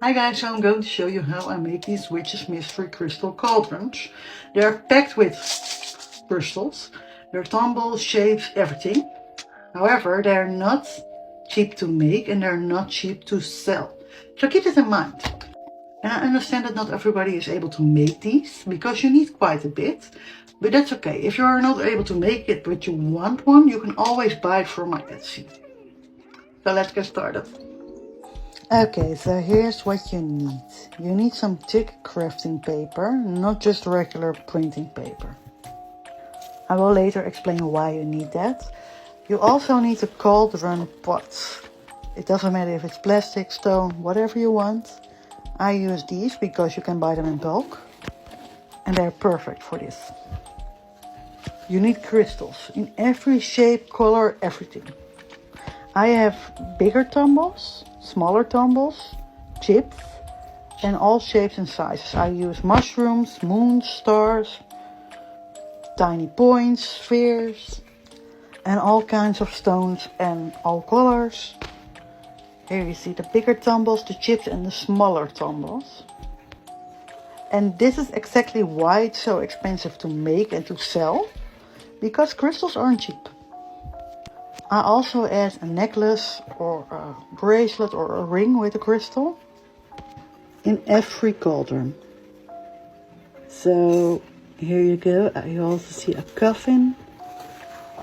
Hi guys, so I'm going to show you how I make these Witch's Mystery Crystal Cauldrons. They're packed with crystals. They're tumbles, shapes, everything. However, they're not cheap to make and they're not cheap to sell. So keep it in mind. And I understand that not everybody is able to make these because you need quite a bit. But that's okay. If you are not able to make it but you want one, you can always buy it from my Etsy. So let's get started. Okay, so here's what you need. You need some thick crafting paper, not just regular printing paper. I will later explain why you need that. You also need a cauldron pot. It doesn't matter if it's plastic, stone, whatever you want. I use these because you can buy them in bulk. And they're perfect for this. You need crystals in every shape, color, everything. I have bigger tumbles, smaller tumbles, chips, and all shapes and sizes. I use mushrooms, moons, stars, tiny points, spheres, and all kinds of stones and all colors. Here you see the bigger tumbles, the chips, and the smaller tumbles. And this is exactly why it's so expensive to make and to sell, because crystals aren't cheap. I also add a necklace or a bracelet or a ring with a crystal in every cauldron. So here you go. You also see a coffin.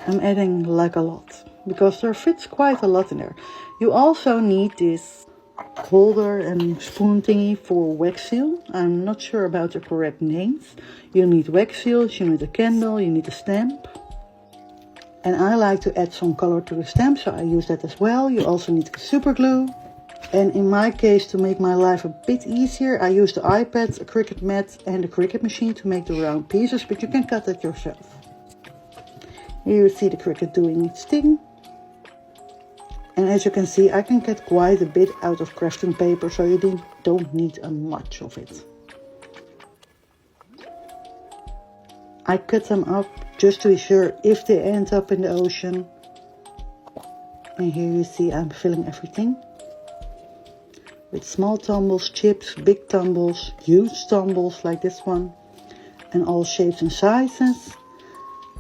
I'm adding like a lot because there fits quite a lot in there. You also need this holder and spoon thingy for wax seal. I'm not sure about the correct names. You need wax seals, you need a candle, you need a stamp. And I like to add some color to the stamp, so I use that as well. You also need super glue. And in my case, to make my life a bit easier, I use the iPad, a Cricut mat and a Cricut machine to make the round pieces, but you can cut it yourself. Here you see the Cricut doing its thing. And as you can see, I can get quite a bit out of crafting paper, so you don't need much of it. I cut them up just to be sure if they end up in the ocean. And here you see I'm filling everything with small tumbles, chips, big tumbles, huge tumbles like this one, and all shapes and sizes.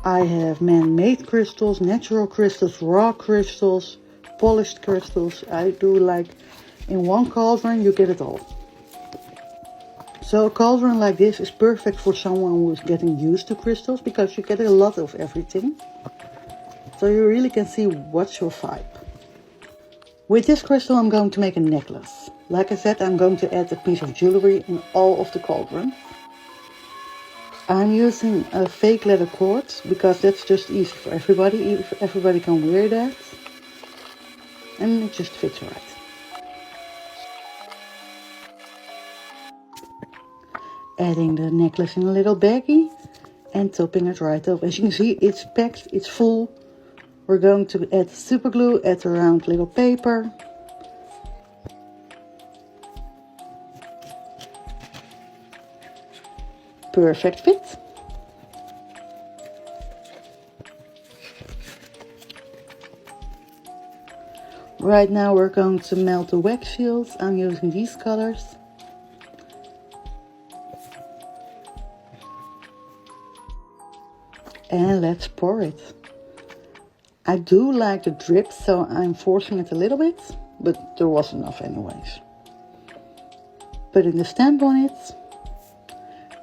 I have man-made crystals, natural crystals, raw crystals, polished crystals. I do like in one cauldron you get it all. So a cauldron like this is perfect for someone who is getting used to crystals because you get a lot of everything. So you really can see what's your vibe. With this crystal I'm going to make a necklace. Like I said, I'm going to add a piece of jewelry in all of the cauldrons. I'm using a fake leather quartz because that's just easy for everybody. Everybody can wear that. And it just fits right. Adding the necklace in a little baggie and topping it right up. As you can see, it's packed, it's full. We're going to add super glue, add a round little paper. Perfect fit. Right now we're going to melt the wax seals. I'm using these colors. And let's pour it. I do like the drip, so I'm forcing it a little bit, but there was enough anyways. Putting the stamp on it,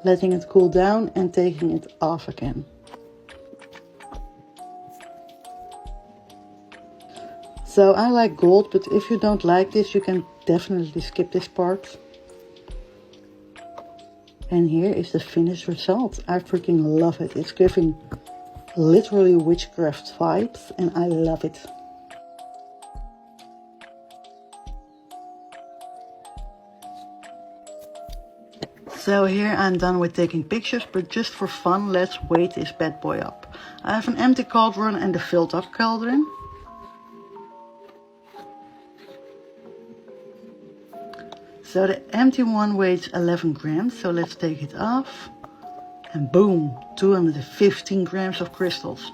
letting it cool down and taking it off again. So I like gold, but if you don't like this, you can definitely skip this part. And here is the finished result. I freaking love it. It's giving literally witchcraft vibes and I love it. So here I'm done with taking pictures, but just for fun, let's weight this bad boy up. I have an empty cauldron and a filled up cauldron. So the empty one weighs 11 grams, so let's take it off. And boom, 215 grams of crystals.